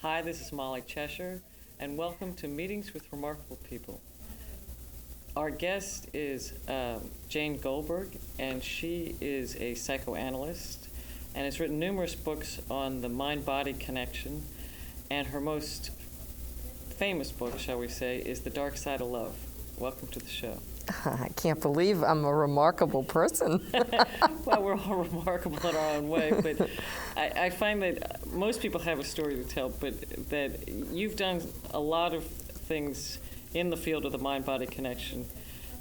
Hi, this is Molly Cheshire, and welcome to Meetings with Remarkable People. Our guest is Jane Goldberg, and she is a psychoanalyst and has written numerous books on the mind-body connection, and her most famous book, shall we say, is The Dark Side of Love. Welcome to the show. I can't believe I'm a remarkable person. Well, we're all remarkable in our own way, but I find that most people have a story to tell, but that you've done a lot of things in the field of the mind-body connection,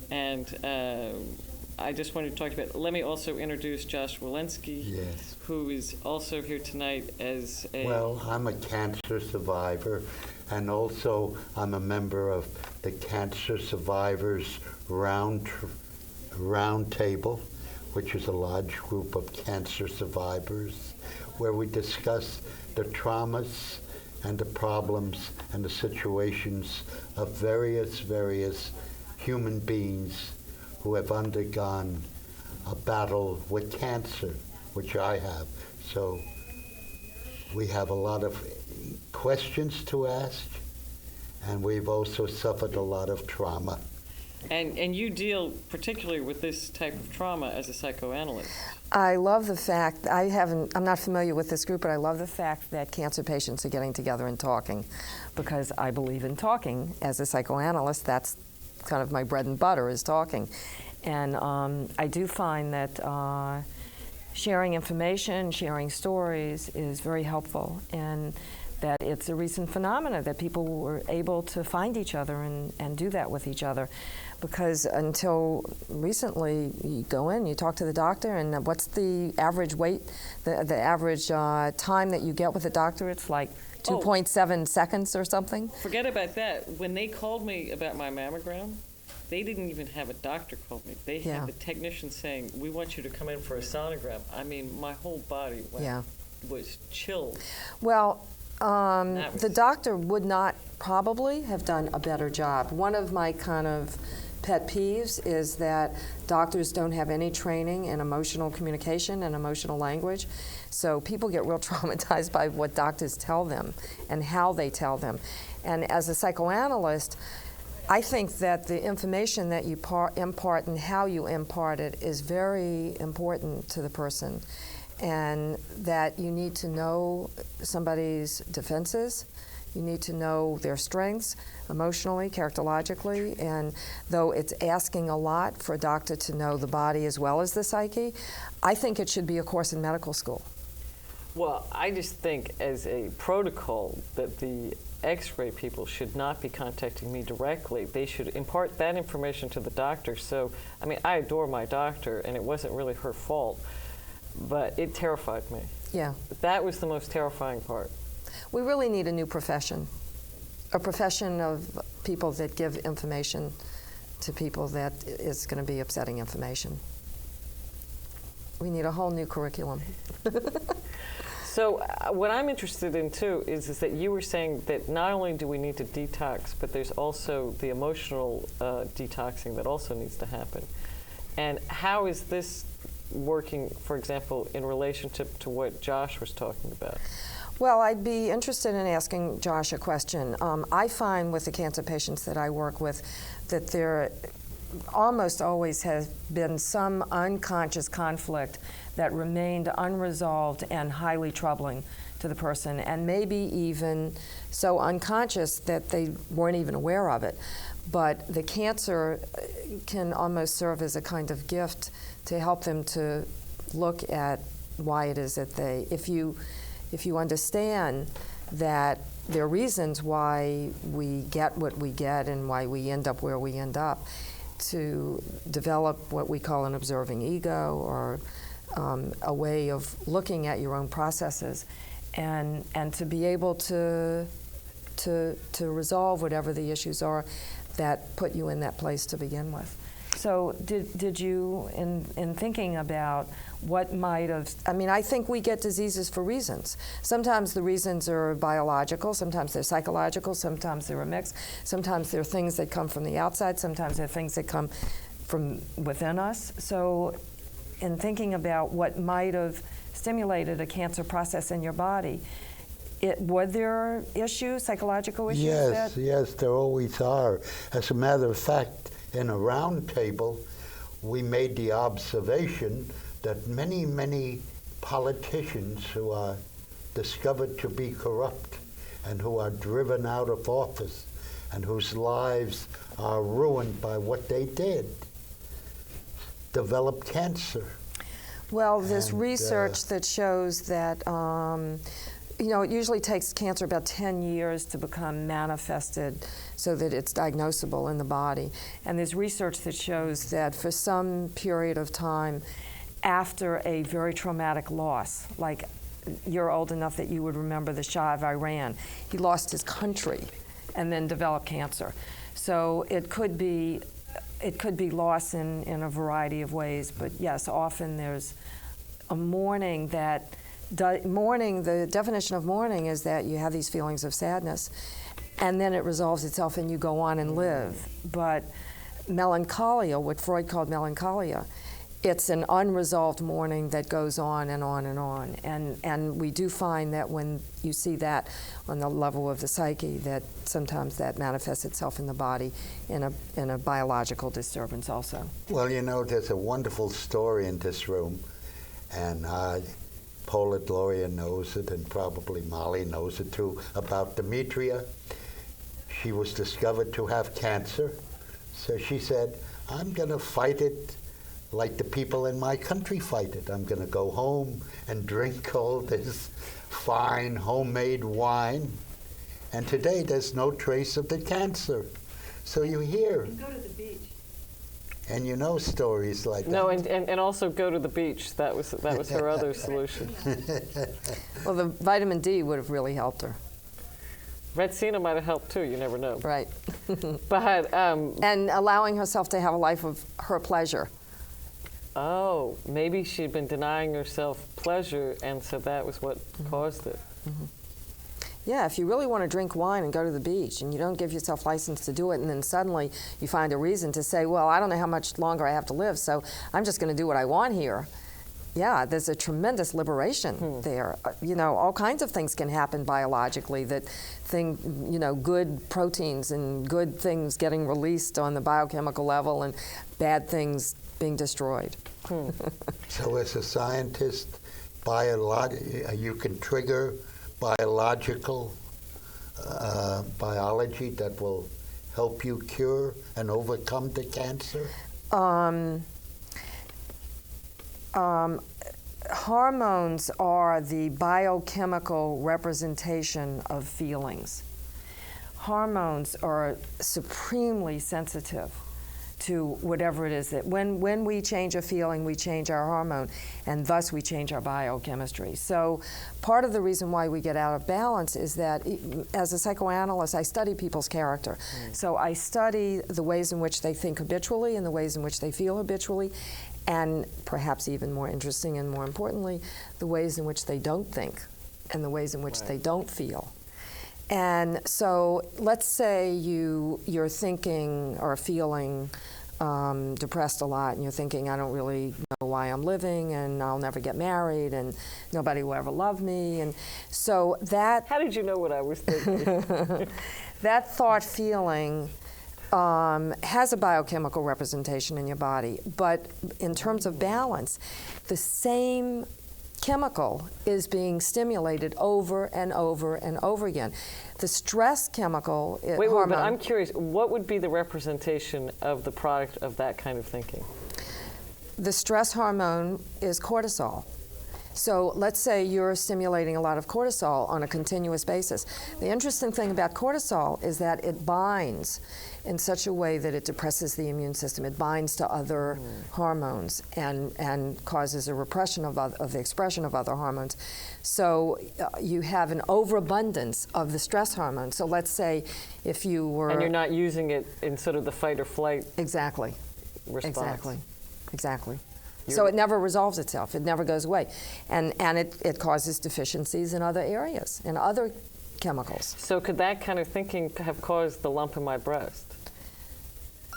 and I just wanted to talk about. Let me also introduce Josh Volinski, yes, who is also here tonight as a. Well, I'm a cancer survivor, and also I'm a member of the Cancer Survivors Round Table, which is a large group of cancer survivors, where we discuss the traumas and the problems and the situations of various human beings who have undergone a battle with cancer, which I have. So we have a lot of questions to ask, and we've also suffered a lot of trauma. And you deal particularly with this type of trauma as a psychoanalyst. I love the fact, I'm not familiar with this group, but I love the fact that cancer patients are getting together and talking, because I believe in talking. As a psychoanalyst, that's kind of my bread and butter, is talking. And I do find that sharing information, sharing stories is very helpful, and that it's a recent phenomenon that people were able to find each other and do that with each other. Because until recently, you go in, you talk to the doctor, and what's the average weight, the average time that you get with a doctor? It's like 2.7 seconds or something. Forget about that. When they called me about my mammogram, they didn't even have a doctor call me. They had the technician saying, "We want you to come in for a sonogram." I mean, my whole body was chilled. Well, the doctor would not probably have done a better job. One of my kind of pet peeves is that doctors don't have any training in emotional communication and emotional language. So people get real traumatized by what doctors tell them and how they tell them. And as a psychoanalyst, I think that the information that you impart and how you impart it is very important to the person, and that you need to know somebody's defenses. You need to know their strengths emotionally, characterologically, and though it's asking a lot for a doctor to know the body as well as the psyche, I think it should be a course in medical school. Well, I just think as a protocol that the X-ray people should not be contacting me directly. They should impart that information to the doctor. So, I mean, I adore my doctor, and it wasn't really her fault, but it terrified me. Yeah. That was the most terrifying part. We really need a new profession, a profession of people that give information to people that is going to be upsetting information. We need a whole new curriculum. So what I'm interested in, too, is that you were saying that not only do we need to detox, but there's also the emotional detoxing that also needs to happen. And how is this working, for example, in relationship to what Josh was talking about? Well, I'd be interested in asking Josh a question. I find with the cancer patients that I work with that there almost always has been some unconscious conflict that remained unresolved and highly troubling to the person, and maybe even so unconscious that they weren't even aware of it. But the cancer can almost serve as a kind of gift to help them to look at why it is that if you understand that there are reasons why we get what we get and why we end up where we end up, to develop what we call an observing ego, or a way of looking at your own processes, and to be able to resolve whatever the issues are that put you in that place to begin with. So did you, in thinking about what might have, I mean, I think we get diseases for reasons. Sometimes the reasons are biological, sometimes they're psychological, sometimes they're a mix, sometimes they're things that come from the outside, sometimes they're things that come from within us. So in thinking about what might have stimulated a cancer process in your body, were there issues, psychological issues? Yes, there always are. As a matter of fact, in a round table, we made the observation that many politicians who are discovered to be corrupt and who are driven out of office and whose lives are ruined by what they did developed cancer. Well, there's research that shows that, it usually takes cancer about 10 years to become manifested so that it's diagnosable in the body. And there's research that shows that for some period of time after a very traumatic loss, like you're old enough that you would remember the Shah of Iran, he lost his country and then developed cancer. So it could be loss in a variety of ways, but yes, often there's a mourning that, the definition of mourning is that you have these feelings of sadness and then it resolves itself and you go on and live. But melancholia, what Freud called melancholia, it's an unresolved mourning that goes on and on and on. And we do find that when you see that on the level of the psyche, that sometimes that manifests itself in the body in a biological disturbance also. Well, there's a wonderful story in this room, and Paula Gloria knows it, and probably Molly knows it too, about Demetria. She was discovered to have cancer, so she said, I'm going to fight it like the people in my country fight it. I'm going to go home and drink all this fine homemade wine. And today there's no trace of the cancer. So you hear. And go to the beach. And you know stories like No, that. and also go to the beach. That was her other solution. Well, the vitamin D would have really helped her. Retsina might have helped too. You never know. Right. But and allowing herself to have a life of her pleasure. oh, maybe she'd been denying herself pleasure, and so that was what caused it. Mm-hmm. Yeah, if you really want to drink wine and go to the beach and you don't give yourself license to do it, and then suddenly you find a reason to say, well, I don't know how much longer I have to live, so I'm just going to do what I want here. Yeah, there's a tremendous liberation there. All kinds of things can happen biologically good proteins and good things getting released on the biochemical level and bad things being destroyed. So as a scientist, you can trigger biological biology that will help you cure and overcome the cancer? Hormones are the biochemical representation of feelings. Hormones are supremely sensitive to whatever it is that when we change a feeling, we change our hormone, and thus we change our biochemistry. So part of the reason why we get out of balance is that as a psychoanalyst, I study people's character. So I study the ways in which they think habitually and the ways in which they feel habitually, and perhaps even more interesting and more importantly, the ways in which they don't think and the ways in which they don't feel. And so let's say you're thinking or feeling depressed a lot, and you're thinking, I don't really know why I'm living, and I'll never get married, and nobody will ever love me. And so that... How did you know what I was thinking? That thought feeling has a biochemical representation in your body, but in terms of balance, the same chemical is being stimulated over and over and over again. The stress chemical hormone... But I'm curious, what would be the representation of the product of that kind of thinking? The stress hormone is cortisol. So let's say you're stimulating a lot of cortisol on a continuous basis. The interesting thing about cortisol is that it binds in such a way that it depresses the immune system. It binds to other hormones and causes a repression of the expression of other hormones. So you have an overabundance of the stress hormone. So let's say if you were... And you're not using it in sort of the fight or flight Exactly. response. Exactly. So it never resolves itself. It never goes away. And it causes deficiencies in other areas, in other chemicals. So could that kind of thinking have caused the lump in my breast?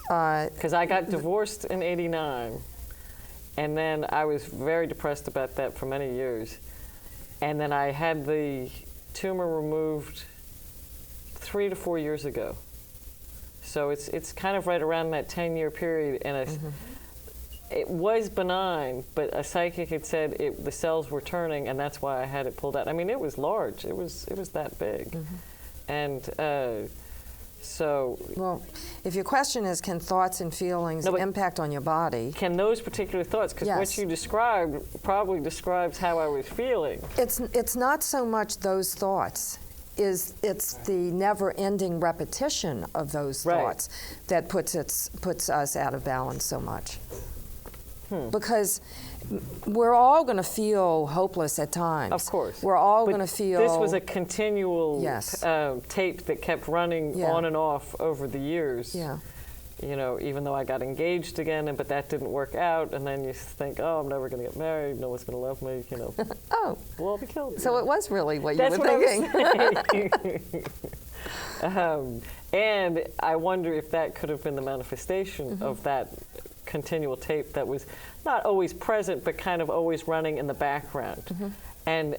Because I got divorced in '89, and then I was very depressed about that for many years. And then I had the tumor removed 3 to 4 years ago. So it's kind of right around that 10-year period, and it was benign, but a psychic had said the cells were turning, and that's why I had it pulled out. I mean, it was large. It was that big, and so. Well, if your question is, can thoughts and feelings impact on your body? Can those particular thoughts? Because what you described probably describes how I was feeling. It's not so much those thoughts. It's the never-ending repetition of those thoughts that puts us out of balance so much. Because we're all going to feel hopeless at times. Of course. We're all going to feel... This was a continual tape that kept running on and off over the years. Yeah. You know, even though I got engaged again, but that didn't work out, and then you think, oh, I'm never going to get married, no one's going to love me, you know. Oh. We'll all be killed. So it was really what you were thinking. And I wonder if that could have been the manifestation of that continual tape that was not always present, but kind of always running in the background. And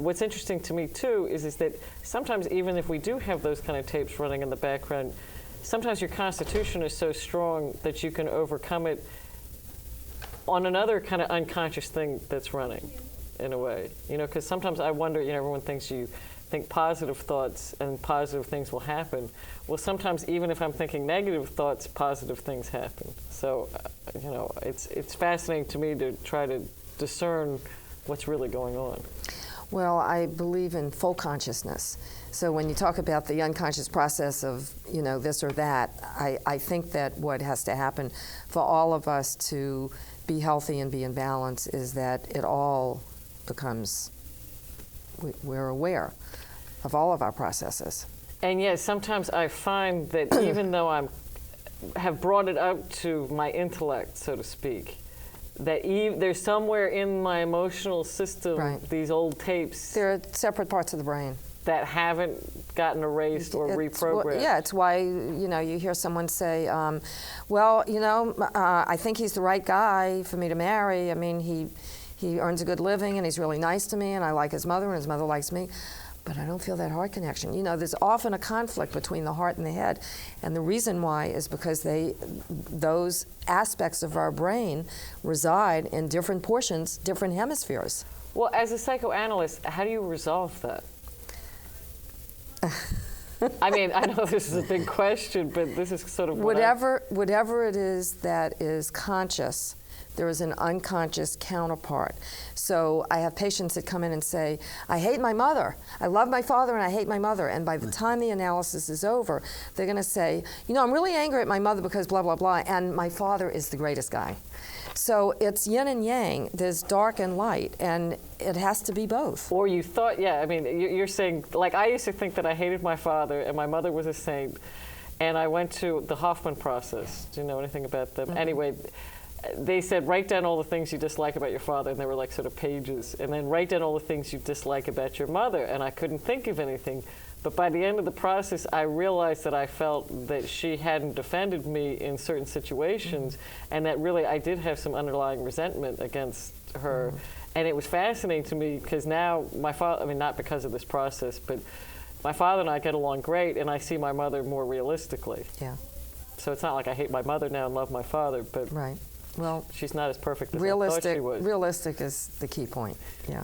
what's interesting to me, too, is that sometimes even if we do have those kind of tapes running in the background, sometimes your constitution is so strong that you can overcome it on another kind of unconscious thing that's running, in a way. You know, because sometimes I wonder, you know, everyone thinks you think positive thoughts and positive things will happen. Well, sometimes even if I'm thinking negative thoughts, positive things happen. So, you know, it's fascinating to me to try to discern what's really going on. Well, I believe in full consciousness. So when you talk about the unconscious process of, you know, this or that, I think that what has to happen for all of us to be healthy and be in balance is that it all becomes, we're aware of all of our processes. And yes, sometimes I find that even though I have brought it up to my intellect, so to speak, that there's somewhere in my emotional system these old tapes. There are separate parts of the brain that haven't gotten erased or reprogrammed. Yeah, it's why, you know, you hear someone say, well, you know, I think he's the right guy for me to marry. I mean, he earns a good living and he's really nice to me and I like his mother and his mother likes me. But I don't feel that heart connection. You know, there's often a conflict between the heart and the head. And the reason why is because those aspects of our brain reside in different portions, different hemispheres. Well, as a psychoanalyst, how do you resolve that? I mean, I know this is a big question, but this is sort of whatever it is that is conscious, there is an unconscious counterpart. So I have patients that come in and say, I hate my mother. I love my father and I hate my mother. And by the time the analysis is over, they're going to say, you know, I'm really angry at my mother because blah, blah, blah, and my father is the greatest guy. So it's yin and yang. There's dark and light, and it has to be both. Or you thought, yeah, I mean, you're saying, like I used to think that I hated my father and my mother was a saint, and I went to the Hoffman process. Do you know anything about them? Anyway, they said, write down all the things you dislike about your father, and they were like sort of pages, and then write down all the things you dislike about your mother, and I couldn't think of anything. But by the end of the process, I realized that I felt that she hadn't defended me in certain situations, and that really I did have some underlying resentment against her. And it was fascinating to me because now my father, I mean, not because of this process, but my father and I get along great, and I see my mother more realistically. Yeah. So it's not like I hate my mother now and love my father, but well, she's not as perfect as I thought she was. Realistic is the key point, yeah.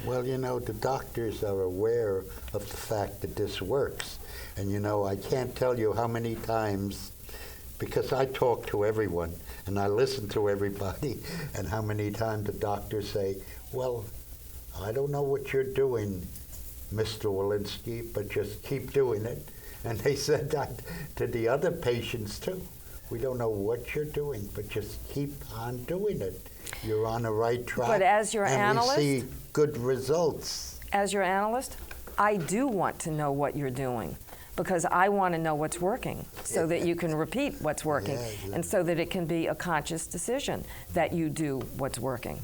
Well, you know, the doctors are aware of the fact that this works. And, you know, I can't tell you how many times, because I talk to everyone and I listen to everybody, and how many times the doctors say, well, I don't know what you're doing, Mr. Volinski, but just keep doing it. And they said that to the other patients, too. We don't know what you're doing, but just keep on doing it. You're on the right track. But as your analyst, we see good results. As your analyst, I do want to know what you're doing because I want to know what's working so that you can repeat what's working and so that it can be a conscious decision that you do what's working.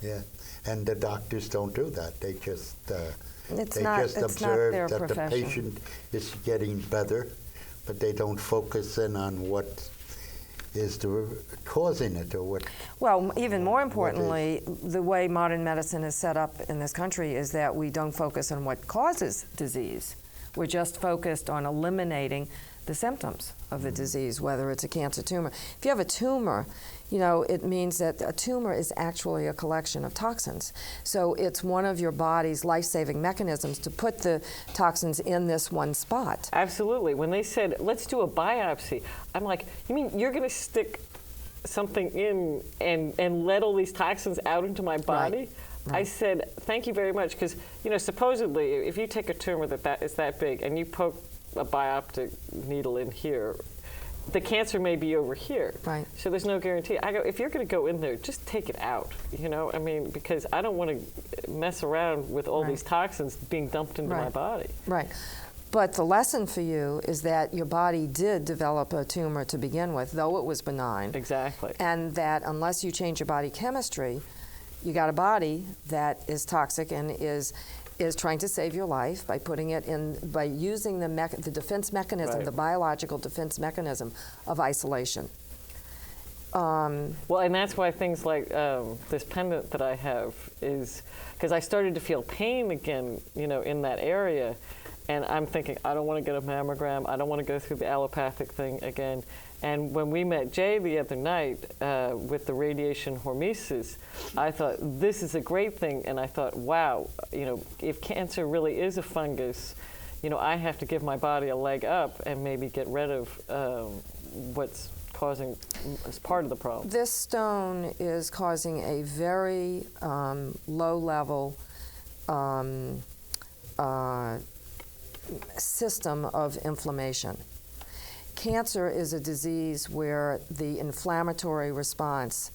Yeah, and the doctors don't do that. They just observe that the patient is getting better, but they don't focus in on what is causing it, or what? Well, even more importantly, the way modern medicine is set up in this country is that we don't focus on what causes disease. We're just focused on eliminating the symptoms of the disease, whether it's a cancer tumor. If you have a tumor, you know, it means that a tumor is actually a collection of toxins. So it's one of your body's life-saving mechanisms to put the toxins in this one spot. Absolutely. When they said, let's do a biopsy, I'm like, you mean you're going to stick something in and let all these toxins out into my body? Right. Right. I said, thank you very much, because, you know, supposedly, if you take a tumor that is that big and you poke a bioptic needle in here, the cancer may be over here. Right. So there's no guarantee. I go, if you're going to go in there, just take it out, you know? I mean, because I don't want to mess around with all these toxins being dumped into my body. Right. But the lesson for you is that your body did develop a tumor to begin with, though it was benign. Exactly. And that unless you change your body chemistry, you got a body that is toxic and is trying to save your life by putting it in, by using the defense mechanism, the biological defense mechanism of isolation. Well, and that's why things like this pendant that I have is, because I started to feel pain again, you know, in that area, and I'm thinking, I don't want to get a mammogram, I don't want to go through the allopathic thing again. And when we met Jay the other night with the radiation hormesis, I thought, this is a great thing. And I thought, wow, you know, if cancer really is a fungus, you know, I have to give my body a leg up and maybe get rid of what's causing, as part of the problem. This stone is causing a very low-level system of inflammation. Cancer is a disease where the inflammatory response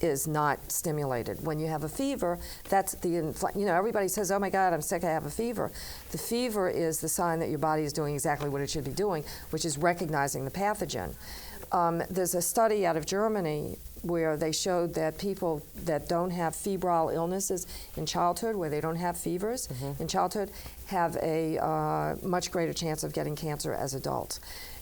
is not stimulated. When you have a fever, that's the, you know, everybody says, oh my God, I'm sick, I have a fever. The fever is the sign that your body is doing exactly what it should be doing, which is recognizing the pathogen. There's a study out of Germany where they showed that people that don't have febrile illnesses in childhood, where they don't have fevers in childhood, have a much greater chance of getting cancer as adults.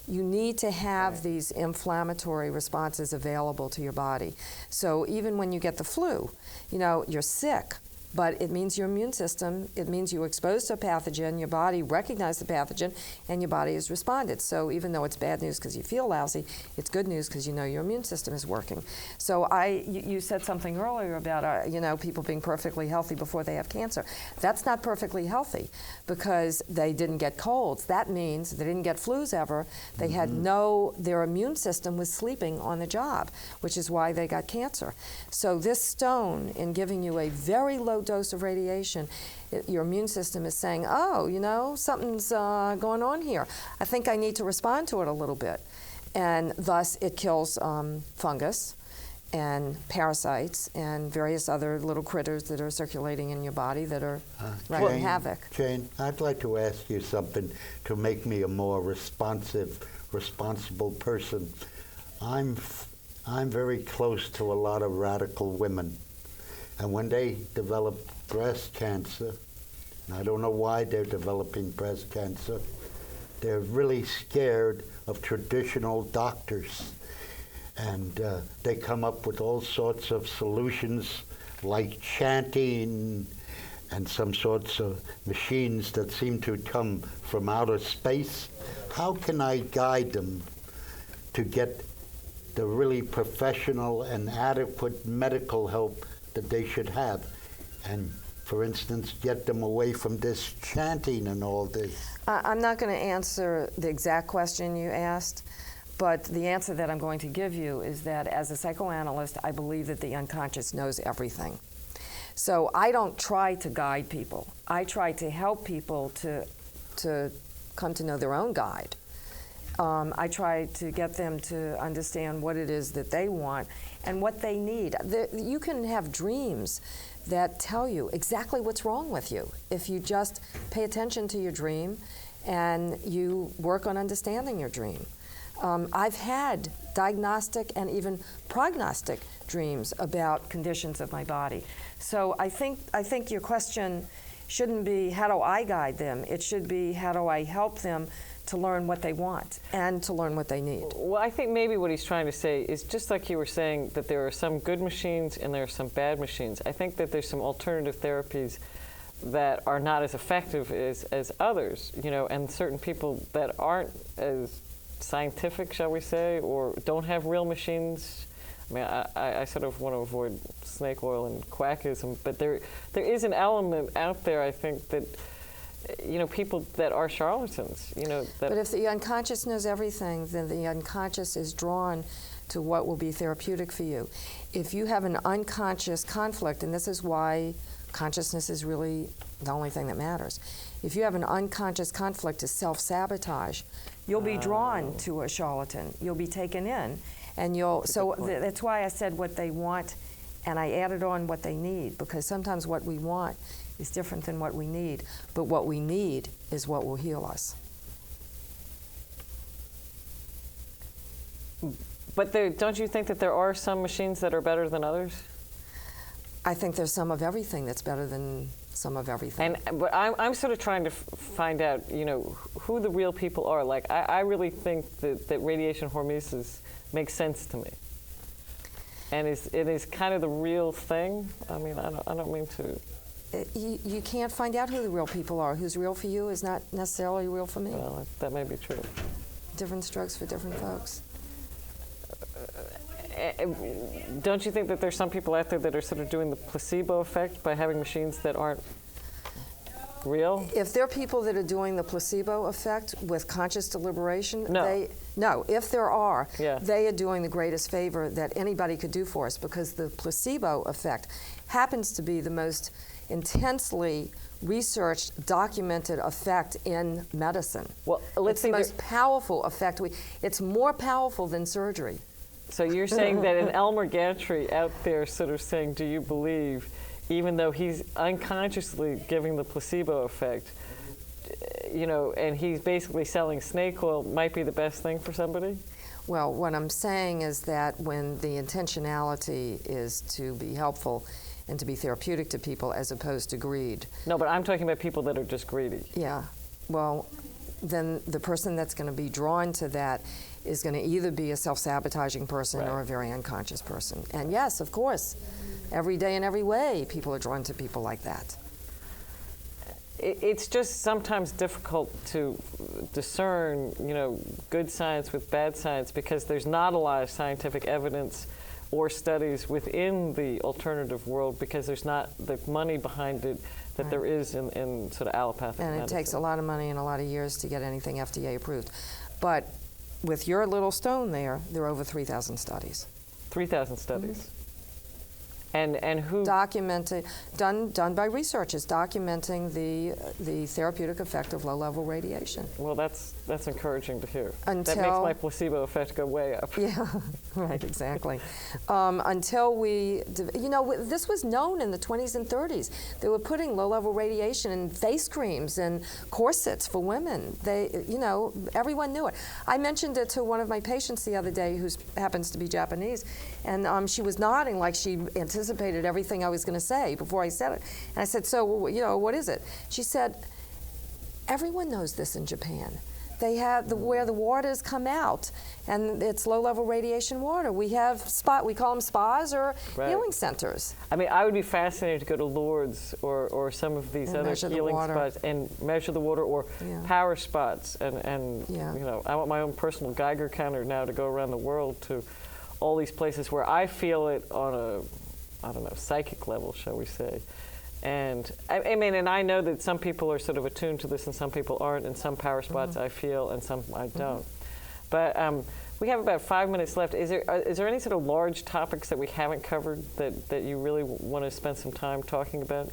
You need to have these inflammatory responses available to your body. So even when you get the flu, you know, you're sick, but it means your immune system, it means you were exposed to a pathogen, your body recognized the pathogen, and your body has responded. So even though it's bad news because you feel lousy, it's good news because you know your immune system is working. So you said something earlier about, you know, people being perfectly healthy before they have cancer. That's not perfectly healthy because they didn't get colds. That means they didn't get flus ever. They had their immune system was sleeping on the job, which is why they got cancer. So this stone, in giving you a very low dose of radiation, your immune system is saying, oh, you know, something's going on here. I think I need to respond to it a little bit. And thus it kills fungus and parasites and various other little critters that are circulating in your body that are wreaking havoc. Jane, I'd like to ask you something to make me a more responsible person. I'm very close to a lot of radical women. And when they develop breast cancer, and I don't know why they're developing breast cancer, they're really scared of traditional doctors. And they come up with all sorts of solutions like chanting and some sorts of machines that seem to come from outer space. How can I guide them to get the really professional and adequate medical help that they should have, and for instance, get them away from this chanting and all this? I'm not going to answer the exact question you asked, but the answer that I'm going to give you is that as a psychoanalyst, I believe that the unconscious knows everything. So I don't try to guide people. I try to help people to come to know their own guide. I try to get them to understand what it is that they want and what they need. You can have dreams that tell you exactly what's wrong with you if you just pay attention to your dream and you work on understanding your dream. I've had diagnostic and even prognostic dreams about conditions of my body. So I think your question shouldn't be how do I guide them? It should be how do I help them to learn what they want and to learn what they need. Well, I think maybe what he's trying to say is just like you were saying that there are some good machines and there are some bad machines. I think that there's some alternative therapies that are not as effective as others, you know, and certain people that aren't as scientific, shall we say, or don't have real machines. I mean, I sort of want to avoid snake oil and quackism, but there is an element out there, I think, that, you know, people that are charlatans, you know. That but if the unconscious knows everything, then the unconscious is drawn to what will be therapeutic for you. If you have an unconscious conflict, and this is why consciousness is really the only thing that matters. If you have an unconscious conflict to self-sabotage, you'll be drawn to a charlatan. You'll be taken in, and that's why I said what they want, and I added on what they need, because sometimes what we want is different than what we need, but what we need is what will heal us. But don't you think that there are some machines that are better than others? I think there's some of everything that's better than some of everything. But I'm sort of trying to find out, you know, who the real people are. Like, I really think that radiation hormesis makes sense to me. And it is kind of the real thing. I mean, I don't mean to. You can't find out who the real people are. Who's real for you is not necessarily real for me. Well, that may be true. Different strokes for different folks. Don't you think that there's some people out there that are sort of doing the placebo effect by having machines that aren't real? If there are people that are doing the placebo effect with conscious deliberation, no. If there are, yeah. They are doing the greatest favor that anybody could do for us, because the placebo effect happens to be the most intensely researched, documented effect in medicine. Well, let's it's the most powerful effect. It's more powerful than surgery. So you're saying that an Elmer Gantry out there sort of saying, do you believe, even though he's unconsciously giving the placebo effect, you know, and he's basically selling snake oil, might be the best thing for somebody? Well, what I'm saying is that when the intentionality is to be helpful and to be therapeutic to people as opposed to greed. No, but I'm talking about people that are just greedy. Yeah. Well, then the person that's going to be drawn to that is going to either be a self-sabotaging person or a very unconscious person. And yes, of course, every day in every way, people are drawn to people like that. It's just sometimes difficult to discern, you know, good science with bad science, because there's not a lot of scientific evidence or studies within the alternative world, because there's not the money behind it that there is in sort of allopathic medicine. And it takes a lot of money and a lot of years to get anything FDA approved. But with your little stone there are over 3,000 studies. 3,000 studies. Mm-hmm. And who documented, done by researchers documenting the therapeutic effect of low-level radiation. Well, that's encouraging to hear. That makes my placebo effect go way up. Yeah, right, exactly. Until we, you know, this was known in the 20s and 30s. They were putting low-level radiation in face creams and corsets for women. They, you know, everyone knew it. I mentioned it to one of my patients the other day, who happens to be Japanese, and she was nodding like she anticipated everything I was going to say before I said it. And I said, so, you know, what is it? She said, everyone knows this in Japan. They have where the waters come out, and it's low-level radiation water. We have we call them spas or healing centers. I mean, I would be fascinated to go to Lourdes or some of these other healing spots and measure the water, or power spots, and you know, I want my own personal Geiger counter now to go around the world to all these places where I feel it on a, I don't know, psychic level, shall we say. And I mean, and I know that some people are sort of attuned to this and some people aren't, and some power spots I feel and some I don't. But we have about 5 minutes left. Is there any sort of large topics that we haven't covered that you really want to spend some time talking about?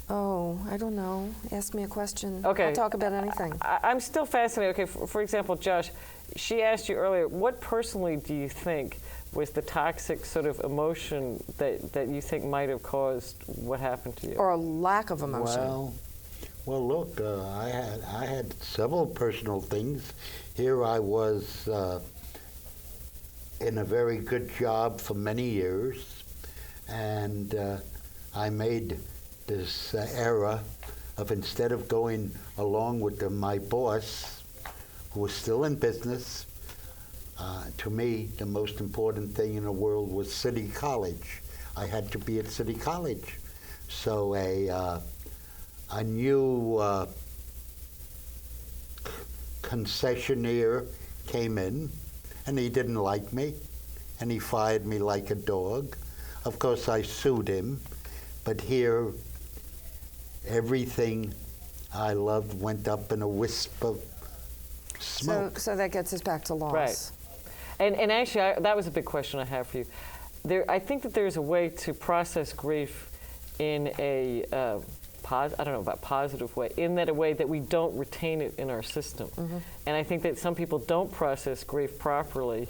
Oh, I don't know. Ask me a question. Okay. I'll talk about anything. I'm still fascinated. Okay, for example, Josh, she asked you earlier, what personally do you think was the toxic sort of emotion that you think might have caused what happened to you? Or a lack of emotion? Well, look, I had several personal things. Here I was in a very good job for many years, and I made this error of, instead of going along with my boss who was still in business. To me, the most important thing in the world was City College. I had to be at City College. So a new concessionaire came in, and he didn't like me, and he fired me like a dog. Of course, I sued him, but here, everything I loved went up in a wisp of smoke. So that gets us back to loss. Right. And actually, that was a big question I have for you. I think that there's a way to process grief in a, I don't know about positive way, in that a way that we don't retain it in our system. Mm-hmm. And I think that some people don't process grief properly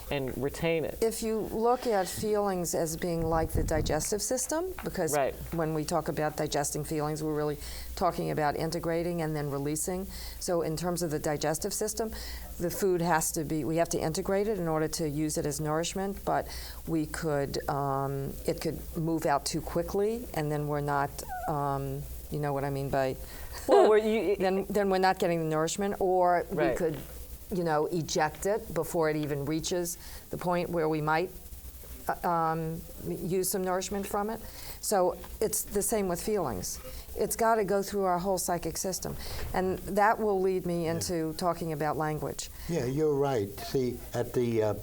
and retain it. If you look at feelings as being like the digestive system, because right. when we talk about digesting feelings, we're really talking about integrating and then releasing. So in terms of the digestive system, the food has to be, we have to integrate it in order to use it as nourishment, but we could, it could move out too quickly, and then we're not, you know what I mean by, well, then we're not getting the nourishment, or right. we could, you know, eject it before it even reaches the point where we might use some nourishment from it. So it's the same with feelings. It's got to go through our whole psychic system. And that will lead me into talking about language. Yeah, you're right. See, at the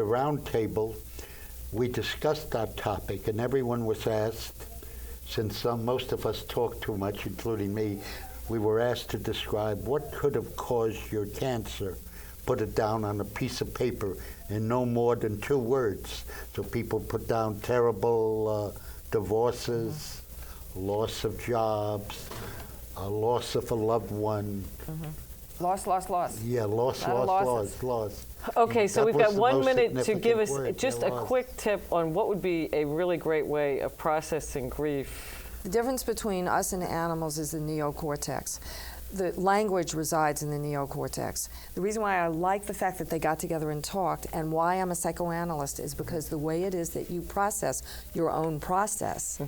round table, we discussed that topic, and everyone was asked, since most of us talk too much, including me, we were asked to describe what could have caused your cancer. Put it down on a piece of paper in no more than 2 words. So people put down terrible divorces, loss of jobs, loss of a loved one. Mm-hmm. Loss. Yeah, loss. Okay, so we've got 1 minute to give us word. just a quick tip on what would be a really great way of processing grief. The difference between us and animals is the neocortex. The language resides in the neocortex. The reason why I like the fact that they got together and talked, and why I'm a psychoanalyst, is because the way it is that you process your own process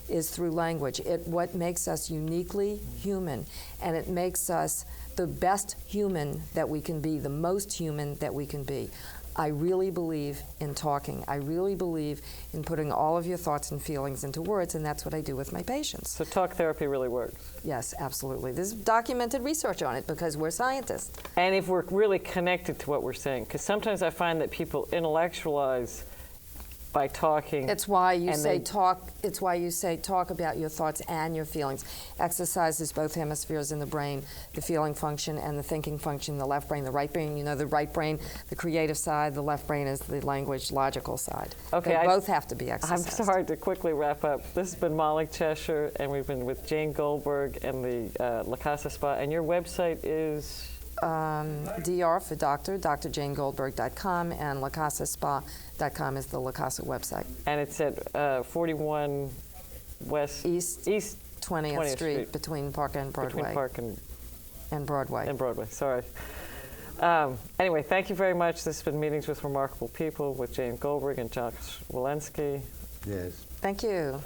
is through language. What makes us uniquely human, and it makes us the best human that we can be, the most human that we can be. I really believe in talking. I really believe in putting all of your thoughts and feelings into words, and that's what I do with my patients. So talk therapy really works. Yes, absolutely. There's documented research on it because we're scientists. And if we're really connected to what we're saying, because sometimes I find that people intellectualize by talking. It's why you say talk. It's why you say talk about your thoughts and your feelings. Exercises both hemispheres in the brain, the feeling function and the thinking function, the left brain, the right brain. You know, the right brain, the creative side, the left brain is the language, logical side. Okay, they both have to be exercised. I'm sorry to quickly wrap up. This has been Molly Cheshire, and we've been with Jane Goldberg and the La Casa Spa. And your website is? DR for doctor, drjanegoldberg.com, and lacasaspa.com is the La Casa website. And it's at 41 West East 20th Street between Park and Broadway. Between Park and Broadway. And Broadway, sorry. Anyway, thank you very much. This has been Meetings with Remarkable People with Jane Goldberg and Josh Volinski. Yes. Thank you.